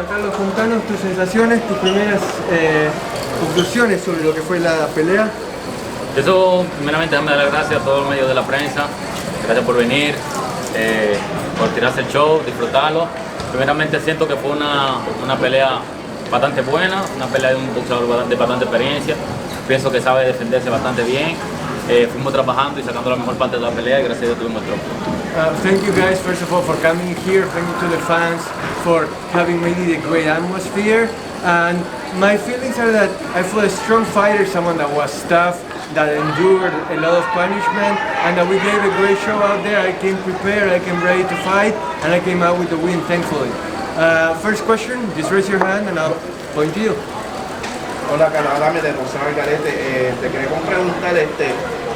Bueno, Carlos, contanos tus sensaciones, tus primeras conclusiones sobre lo que fue la pelea. Eso, primeramente, déjame dar las gracias a todos los medios de la prensa. Gracias por venir, por tirarse el show, disfrutarlo. Primeramente, siento que fue una pelea bastante buena, una pelea de un boxeador de bastante experiencia. Pienso que sabe defenderse bastante bien. Fuimos trabajando y sacando la mejor parte de la pelea y gracias a Dios tuvimos el triunfo. Thank you guys, first of all, for coming here. Thank you to the fans for having made it a great atmosphere. And my feelings are that I feel a strong fighter, someone that was tough, that endured a lot of punishment, and that we gave a great show out there. I came prepared, I came ready to fight, and I came out with the win, thankfully. First question, just raise your hand and I'll point to you. Hola, Carlos, dame de Rosario Garete. Te queremos preguntar,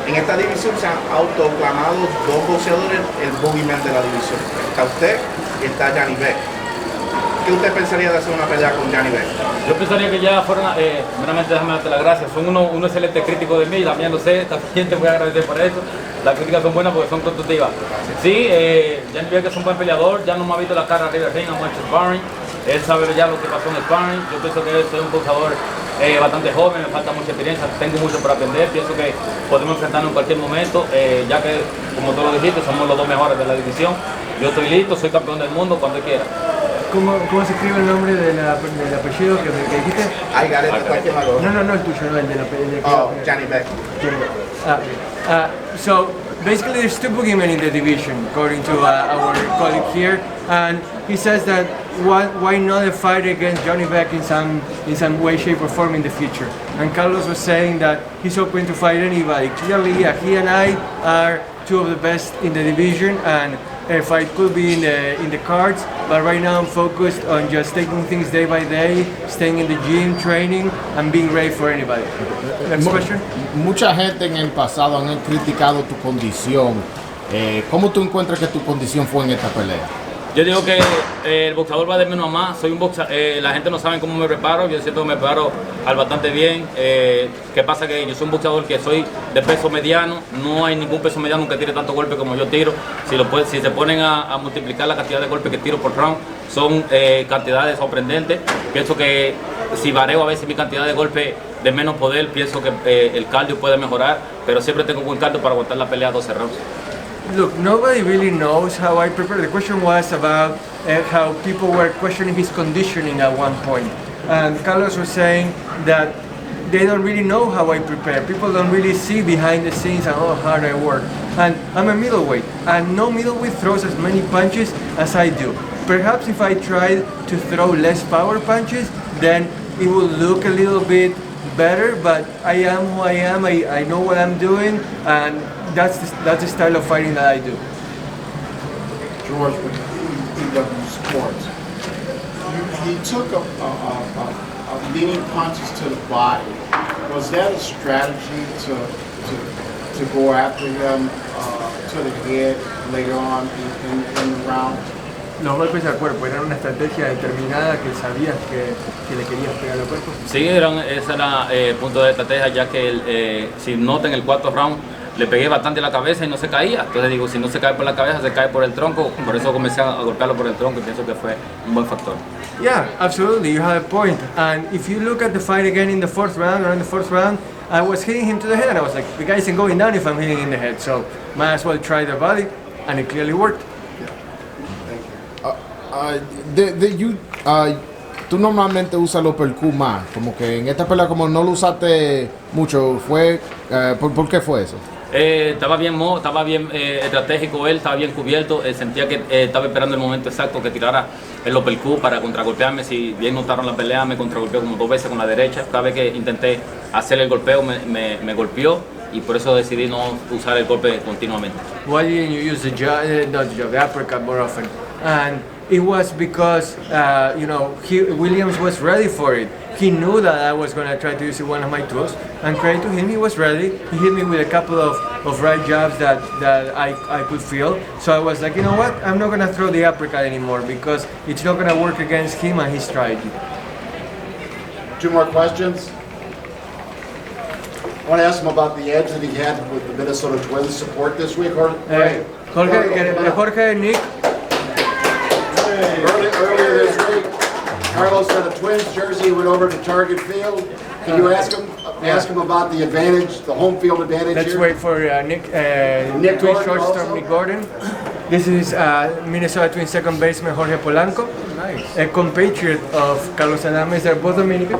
en esta división se han autoclamado dos boxeadores el boogeyman de la división. Está usted y está Johnny Beck. ¿Qué usted pensaría de hacer una pelea con Johnny Beck? Yo pensaría que ya fueron, primeramente déjame darte las gracias, son un excelente crítico de mí, también lo sé, también te voy a agradecer por eso. Las críticas son buenas porque son constructivas. Sí, Johnny Beck es un buen peleador, ya no me ha visto la cara arriba del ring, ha hecho sparring, él sabe ya lo que pasó en el sparring. Yo pienso que soy un boxeador bastante joven, me falta mucha experiencia, tengo mucho por aprender, pienso que podemos enfrentarnos en cualquier momento, ya que, como tú lo dijiste, somos los dos mejores de la división. Yo estoy listo, soy campeón del mundo cuando quiera. ¿Cómo se escribe el nombre del apellido que dijiste? Ay, Garete, cualquier malo. No, el tuyo, no el de la pelea. Oh, Johnny Beck. So basically there's two boogeymen in the division, according to our colleague here, and he says that why not a fight against Johnny Beck in some way, shape or form in the future. And Carlos was saying that he's open to fight anybody. Clearly, yeah, he and I are two of the best in the division, and a fight could be in the cards, but right now I'm focused on just taking things day by day, staying in the gym, training, and being ready for anybody. Next question. Mucha gente en el pasado han criticado tu condición. ¿Cómo tú encuentras que tu condición fue en esta pelea? Yo digo que el boxeador va de menos a más. Soy un la gente no sabe cómo me preparo. Yo siento que me preparo bastante bien. ¿Qué pasa? Que yo soy un boxeador que soy de peso mediano. No hay ningún peso mediano que tire tanto golpe como yo tiro. Si se ponen a multiplicar la cantidad de golpes que tiro por round, son cantidades sorprendentes. Pienso que si vareo a veces mi cantidad de golpes de menos poder, pienso que el cardio puede mejorar. Pero siempre tengo buen cardio para aguantar la pelea 12 rounds. Look, nobody really knows how I prepare. The question was about how people were questioning his conditioning at one point. And Carlos was saying that they don't really know how I prepare. People don't really see behind the scenes and how hard I work. And I'm a middleweight, and no middleweight throws as many punches as I do. Perhaps if I tried to throw less power punches, then it would look a little bit better, but I am who I am, I know what I'm doing, and that's the style of fighting that I do. George, with EW Sports, he took a leading punches to the body. Was that a strategy to go after him to the head later on in the round? Los golpes al cuerpo, ¿era una estrategia determinada que sabías que le querías pegar al cuerpo? Sí, ese era el punto de estrategia, ya que si notan el cuarto round, le pegué bastante la cabeza y no se caía. Entonces digo, si no se cae por la cabeza, se cae por el tronco. Por eso comencé a golpearlo por el tronco y pienso que fue un buen factor. Yeah, absolutely, you have a point. And if you look at the fight again in the fourth round, I was hitting him to the head, and I was like, the guy isn't going down if I'm hitting in the head, so might as well try the body, and it clearly worked. Tú normalmente usas los uppercut más, como que en esta pelea como no lo usaste mucho, ¿por qué fue eso? Estaba bien estratégico él, estaba bien cubierto, sentía que estaba esperando el momento exacto que tirara el uppercut para contragolpearme. Si bien notaron la pelea, me contragolpeó como 2 veces con la derecha. Cada vez que intenté hacer el golpeo me golpeó y por eso decidí no usar el golpe continuamente. Why didn't you use the uppercut more often? And it was because Williams was ready for it. He knew that I was going to try to use one of my tools, and credit to him, he was ready. He hit me with a couple of right jabs that I could feel. So I was like, you know what, I'm not going to throw the uppercut anymore because it's not going to work against him and his strategy. 2 more questions. I want to ask him about the edge that he had with the Minnesota Twins support this week. Jorge, Nick. Earlier this week, Carlos had a Twins jersey, went over to Target Field. Can you ask him about the advantage, the home field advantage Let's here? wait for Nick Twins Gordon shortstop also. Nick Gordon. This is Minnesota Twins second baseman Jorge Polanco, a compatriot of Carlos Adames. They're both Dominican.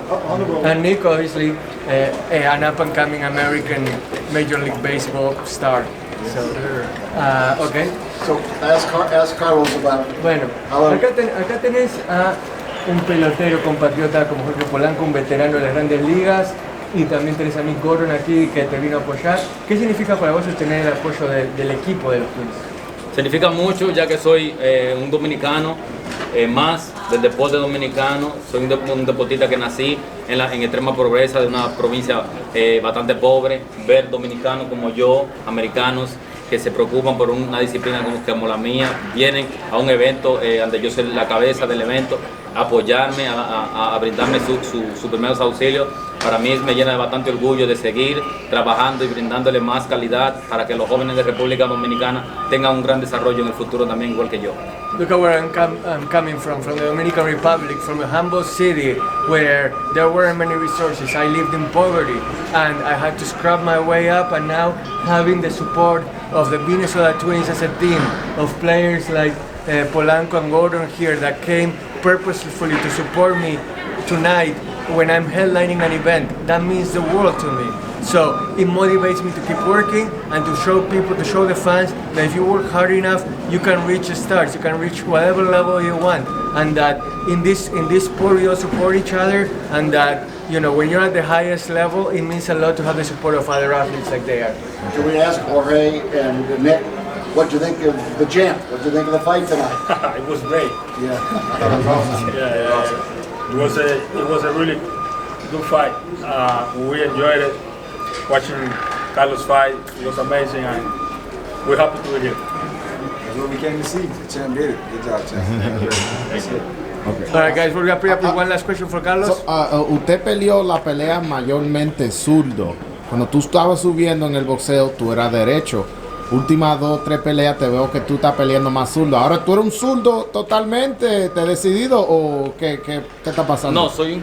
And Nick, obviously, an up-and-coming American Major League Baseball star. So, okay. So ask Carlos about it. Bueno, acá tenés a un pelotero compatriota como Jorge Polanco, un veterano de las grandes ligas, y también tenés a Nick Gordon aquí que te vino a apoyar. ¿Qué significa para vos tener el apoyo del equipo de los Twins? Significa mucho, ya que soy un dominicano más del deporte dominicano. Soy un deportista que nací en extrema pobreza de una provincia bastante pobre. Ver dominicanos como yo, americanos, que se preocupan por una disciplina como la mía, vienen a un evento donde yo soy la cabeza del evento, a apoyarme, a brindarme sus primeros auxilios. Para mí me llena de bastante orgullo de seguir trabajando y brindándole más calidad para que los jóvenes de República Dominicana tengan un gran desarrollo en el futuro también, igual que yo. Look at where I'm coming from the Dominican Republic, from a humble city where there weren't many resources. I lived in poverty and I had to scrub my way up, and now having the support of the Minnesota Twins as a team, of players like Polanco and Gordon here that came purposefully to support me tonight when I'm headlining an event, that means the world to me. So it motivates me to keep working and to show people, to show the fans that if you work hard enough, you can reach the stars, you can reach whatever level you want, and that in this sport we all support each other, and that, you know, when you're at the highest level, it means a lot to have the support of other athletes like they are. Can we ask Jorge and Nick, what do you think of the champ? What do you think of the fight tonight? It was great. Yeah. It was a really good fight. We enjoyed it. Watching Carlos fight, it was amazing, and we're happy to be here. That's what we came to see. The champ did it. Good job, champ. All right, guys, we're gonna pre-up with one last question for Carlos. Usted peleó la pelea mayormente zurdo. Cuando tú estabas subiendo en el boxeo, tú eras derecho. Últimas 2 o 3 peleas te veo que tú estás peleando más zurdo. Ahora tú eres un zurdo totalmente, ¿te has decidido o qué está pasando? No, soy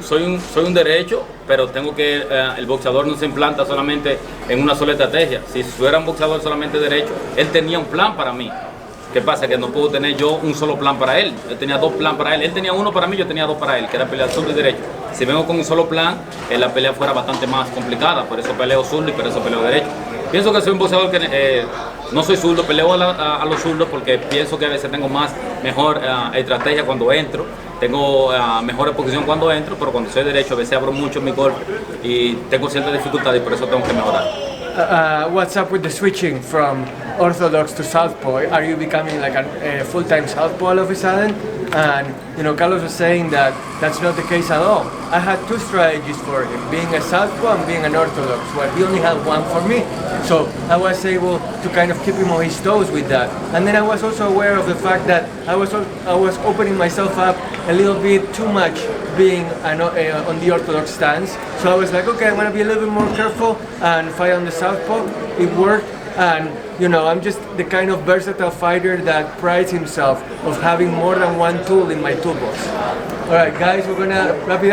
un derecho, pero tengo que el boxeador no se implanta solamente en una sola estrategia. Si fuera un boxeador solamente derecho, él tenía un plan para mí. ¿Qué pasa? Que no puedo tener yo un solo plan para él. Yo tenía 2 planes para él. Él tenía uno para mí, yo tenía 2 para él, que era pelear zurdo y derecho. Si vengo con un solo plan, la pelea fuera bastante más complicada. Por eso peleo zurdo y por eso peleo derecho. Pienso que soy un boxeador que no soy zurdo, peleo a los zurdos porque pienso que a veces tengo mejor estrategia cuando entro. Tengo mejor posición cuando entro, pero cuando soy derecho a veces abro mucho mi golpe y tengo cierta dificultad y por eso tengo que mejorar. What's up with the switching from orthodox to southpaw? Are you becoming like a full-time southpaw all of a sudden? And you know, Carlos was saying that that's not the case at all. I had 2 strategies for him, being a southpaw and being an orthodox, while he only had 1 for me. So I was able to kind of keep him on his toes with that. And then I was also aware of the fact that I was opening myself up a little bit too much being on the orthodox stance. So I was like, okay, I'm gonna be a little bit more careful and fight on the southpaw. It worked, and you know, I'm just the kind of versatile fighter that prides himself of having more than 1 tool in my toolbox. All right, guys, we're gonna wrap it up.